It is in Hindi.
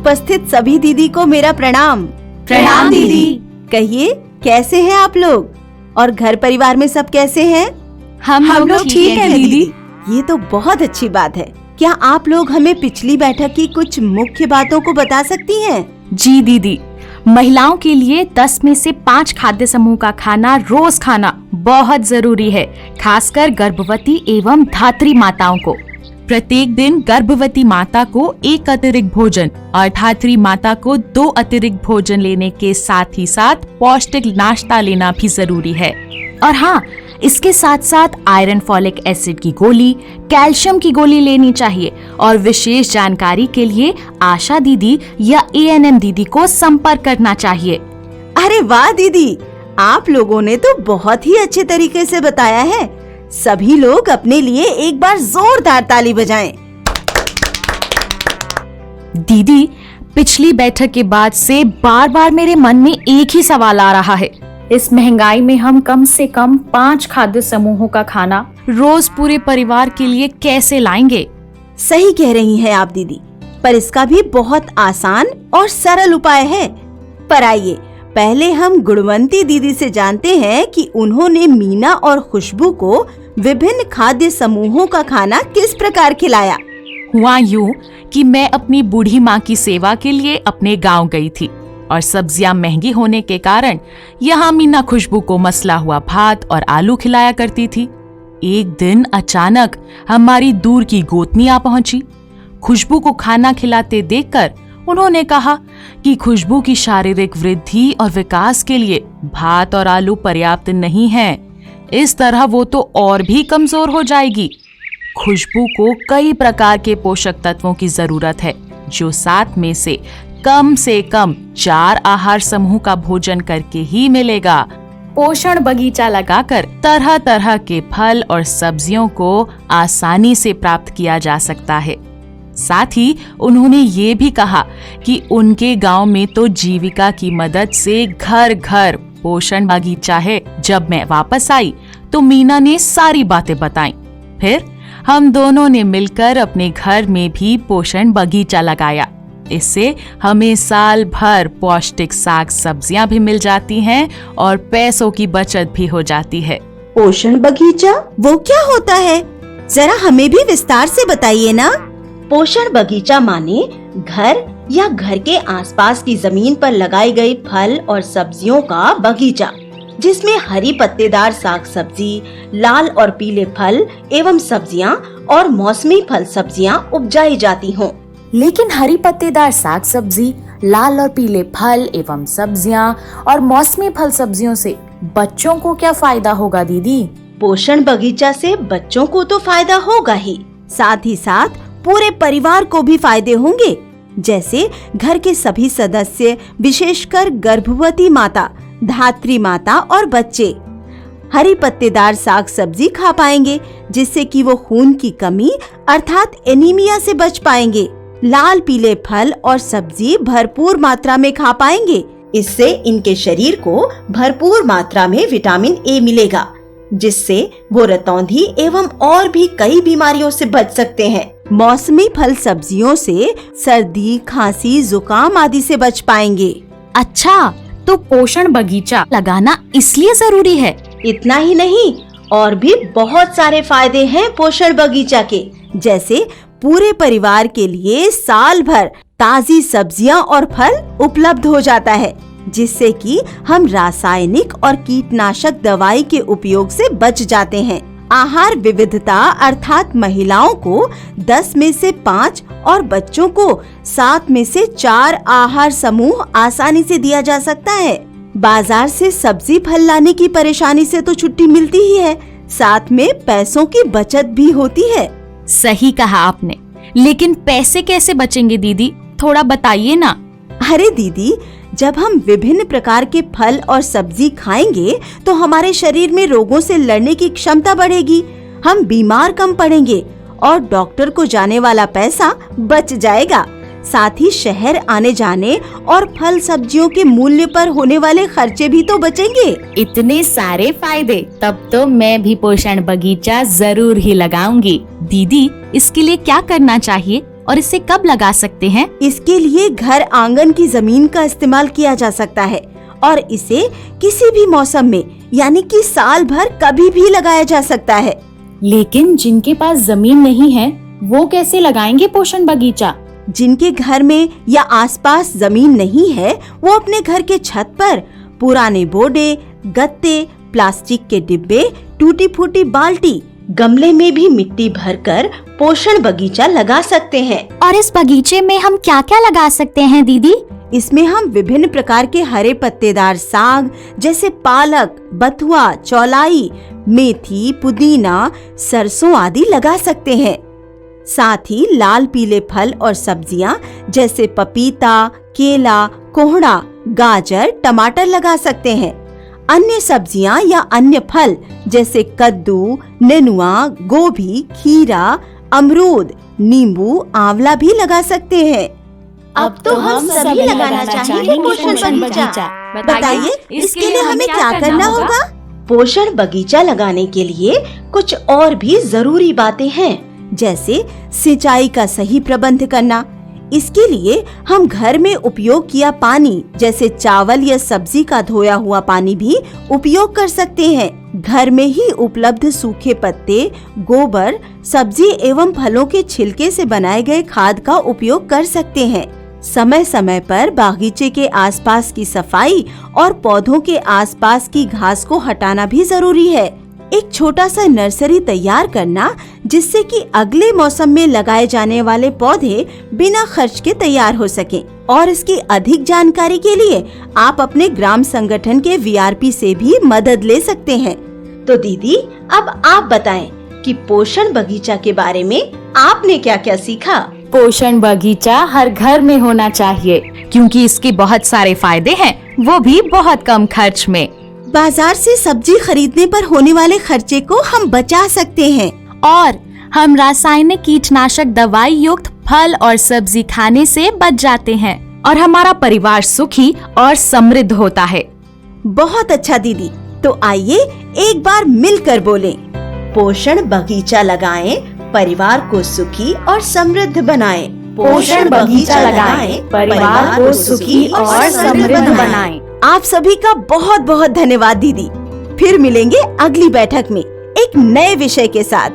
उपस्थित सभी दीदी को मेरा प्रणाम। प्रणाम दीदी। कहिए, कैसे हैं आप लोग और घर परिवार में सब कैसे हैं? हम लोग ठीक हैं दीदी। ये तो बहुत अच्छी बात है। क्या आप लोग हमें पिछली बैठक की कुछ मुख्य बातों को बता सकती हैं? जी दीदी, महिलाओं के लिए 10 में से 5 खाद्य समूह का खाना रोज खाना बहुत जरूरी है, खासकर गर्भवती एवं धात्री माताओं को। प्रत्येक दिन गर्भवती माता को 1 अतिरिक्त भोजन और धात्री माता को 2 अतिरिक्त भोजन लेने के साथ ही साथ पौष्टिक नाश्ता लेना भी जरूरी है। और हाँ, इसके साथ साथ आयरन, फॉलिक एसिड की गोली, कैल्शियम की गोली लेनी चाहिए। और विशेष जानकारी के लिए आशा दीदी या ANM दीदी को संपर्क करना चाहिए। अरे वाह दीदी, आप लोगों ने तो बहुत ही अच्छे तरीके से बताया है। सभी लोग अपने लिए एक बार जोरदार ताली बजाएं। दीदी, पिछली बैठक के बाद से बार बार मेरे मन में एक ही सवाल आ रहा है। इस महंगाई में हम कम से कम 5 खाद्य समूहों का खाना रोज पूरे परिवार के लिए कैसे लाएंगे? सही कह रही हैं आप दीदी, पर इसका भी बहुत आसान और सरल उपाय है। पर आइए पहले हम गुणवंती दीदी से जानते हैं कि उन्होंने मीना और खुशबू को विभिन्न खाद्य समूहों का खाना किस प्रकार खिलाया। हुआ यूं कि मैं अपनी बूढ़ी माँ की सेवा के लिए अपने गांव गई थी और सब्जियां महंगी होने के कारण यहाँ मीना खुशबू को मसला हुआ भात और आलू खिलाया करती थी। एक दिन अचानक हमारी दूर की गोतनी आ पहुंची। खुशबू को खाना खिलाते देखकर उन्होंने कहा कि खुशबू की शारीरिक वृद्धि और विकास के लिए भात और आलू पर्याप्त नहीं है, इस तरह वो तो और भी कमजोर हो जाएगी। खुशबू को कई प्रकार के पोषक तत्वों की जरूरत है, जो 7 में से कम 4 आहार समूह का भोजन करके ही मिलेगा। पोषण बगीचा लगाकर तरह तरह के फल और सब्जियों को आसानी से प्राप्त किया जा सकता है। साथ ही उन्होंने ये भी कहा कि उनके गांव में तो जीविका की मदद से घर घर पोषण बगीचा है। जब मैं वापस आई तो मीना ने सारी बातें बताईं। फिर हम दोनों ने मिलकर अपने घर में भी पोषण बगीचा लगाया। इससे हमें साल भर पौष्टिक साग सब्जियां भी मिल जाती हैं और पैसों की बचत भी हो जाती है। पोषण बगीचा वो क्या होता है? जरा हमें भी विस्तार से बताइए ना। पोषण बगीचा माने घर या घर के आसपास की जमीन पर लगाई गई फल और सब्जियों का बगीचा, जिसमें हरी पत्तेदार साग सब्जी, लाल और पीले फल एवं सब्जियां और मौसमी फल सब्जियां उपजाई जाती हों। लेकिन हरी पत्तेदार साग सब्जी, लाल और पीले फल एवं सब्जियां और मौसमी फल सब्जियों से बच्चों को क्या फायदा होगा दीदी? पोषण बगीचा से बच्चों को तो फायदा होगा ही, साथ ही साथ पूरे परिवार को भी फायदे होंगे। जैसे घर के सभी सदस्य, विशेषकर गर्भवती माता, धात्री माता और बच्चे हरी पत्तेदार साग सब्जी खा पाएंगे, जिससे कि वो खून की कमी अर्थात एनीमिया से बच पाएंगे। लाल पीले फल और सब्जी भरपूर मात्रा में खा पाएंगे। इससे इनके शरीर को भरपूर मात्रा में विटामिन ए मिलेगा, जिससे वो रतौंधी एवं और भी कई बीमारियों से बच सकते हैं। मौसमी फल सब्जियों से सर्दी, खांसी, जुकाम आदि से बच पाएंगे। अच्छा, तो पोषण बगीचा लगाना इसलिए जरूरी है? इतना ही नहीं, और भी बहुत सारे फायदे हैं पोषण बगीचा के। जैसे पूरे परिवार के लिए साल भर ताजी सब्जियां और फल उपलब्ध हो जाता है, जिससे कि हम रासायनिक और कीटनाशक दवाई के उपयोग से बच जाते हैं। आहार विविधता अर्थात महिलाओं को 10 में से 5 और बच्चों को 7 में से 4 आहार समूह आसानी से दिया जा सकता है। बाजार से सब्जी फल लाने की परेशानी से तो छुट्टी मिलती ही है, साथ में पैसों की बचत भी होती है। सही कहा आपने, लेकिन पैसे कैसे बचेंगे दीदी? थोड़ा बताइए ना। अरे दीदी, जब हम विभिन्न प्रकार के फल और सब्जी खाएंगे तो हमारे शरीर में रोगों से लड़ने की क्षमता बढ़ेगी, हम बीमार कम पड़ेंगे और डॉक्टर को जाने वाला पैसा बच जाएगा। साथ ही शहर आने जाने और फल सब्जियों के मूल्य पर होने वाले खर्चे भी तो बचेंगे। इतने सारे फायदे, तब तो मैं भी पोषण बगीचा जरूर ही लगाऊंगी। दीदी, इसके लिए क्या करना चाहिए? और इसे कब लगा सकते हैं? इसके लिए घर आंगन की जमीन का इस्तेमाल किया जा सकता है और इसे किसी भी मौसम में यानी कि साल भर कभी भी लगाया जा सकता है। लेकिन जिनके पास जमीन नहीं है वो कैसे लगाएंगे पोषण बगीचा? जिनके घर में या आसपास जमीन नहीं है वो अपने घर के छत पर पुराने बोडे, गत्ते, प्लास्टिक के डिब्बे, टूटी फूटी बाल्टी, गमले में भी मिट्टी भरकर पोषण बगीचा लगा सकते हैं। और इस बगीचे में हम क्या क्या लगा सकते हैं दीदी? इसमें हम विभिन्न प्रकार के हरे पत्तेदार साग जैसे पालक, बथुआ, चौलाई, मेथी, पुदीना, सरसों आदि लगा सकते हैं। साथ ही लाल पीले फल और सब्जियां जैसे पपीता, केला, कोहड़ा, गाजर, टमाटर लगा सकते हैं। अन्य सब्जियां या अन्य फल जैसे कद्दू, नेनुआ, गोभी, खीरा, अमरूद, नींबू, आंवला भी लगा सकते हैं। अब तो हम सभी लगाना चाहेंगे पोषण बगीचा। बताइए इसके लिए हमें क्या करना होगा? पोषण बगीचा लगाने के लिए कुछ और भी जरूरी बातें हैं, जैसे सिंचाई का सही प्रबंध करना। इसके लिए हम घर में उपयोग किया पानी जैसे चावल या सब्जी का धोया हुआ पानी भी उपयोग कर सकते हैं। घर में ही उपलब्ध सूखे पत्ते, गोबर, सब्जी एवं फलों के छिलके से बनाए गए खाद का उपयोग कर सकते हैं। समय समय पर बागीचे के आसपास की सफाई और पौधों के आसपास की घास को हटाना भी जरूरी है। एक छोटा सा नर्सरी तैयार करना जिससे कि अगले मौसम में लगाए जाने वाले पौधे बिना खर्च के तैयार हो सकें। और इसकी अधिक जानकारी के लिए आप अपने ग्राम संगठन के VRP से भी मदद ले सकते हैं। तो दीदी अब आप बताएं कि पोषण बगीचा के बारे में आपने क्या क्या सीखा? पोषण बगीचा हर घर में होना चाहिए क्योंकि इसके बहुत सारे फायदे हैं, वो भी बहुत कम खर्च में। बाजार से सब्जी खरीदने पर होने वाले खर्चे को हम बचा सकते हैं और हम रासायनिक कीटनाशक दवाई युक्त फल और सब्जी खाने से बच जाते हैं और हमारा परिवार सुखी और समृद्ध होता है। बहुत अच्छा दीदी, तो आइए एक बार मिलकर बोलें, पोषण बगीचा लगाएं, परिवार को सुखी और समृद्ध बनाएं। पोषण बगीचा लगाएं, परिवार को सुखी और समृद्ध बनाएं। आप सभी का बहुत बहुत धन्यवाद दीदी। फिर मिलेंगे अगली बैठक में एक नए विषय के साथ।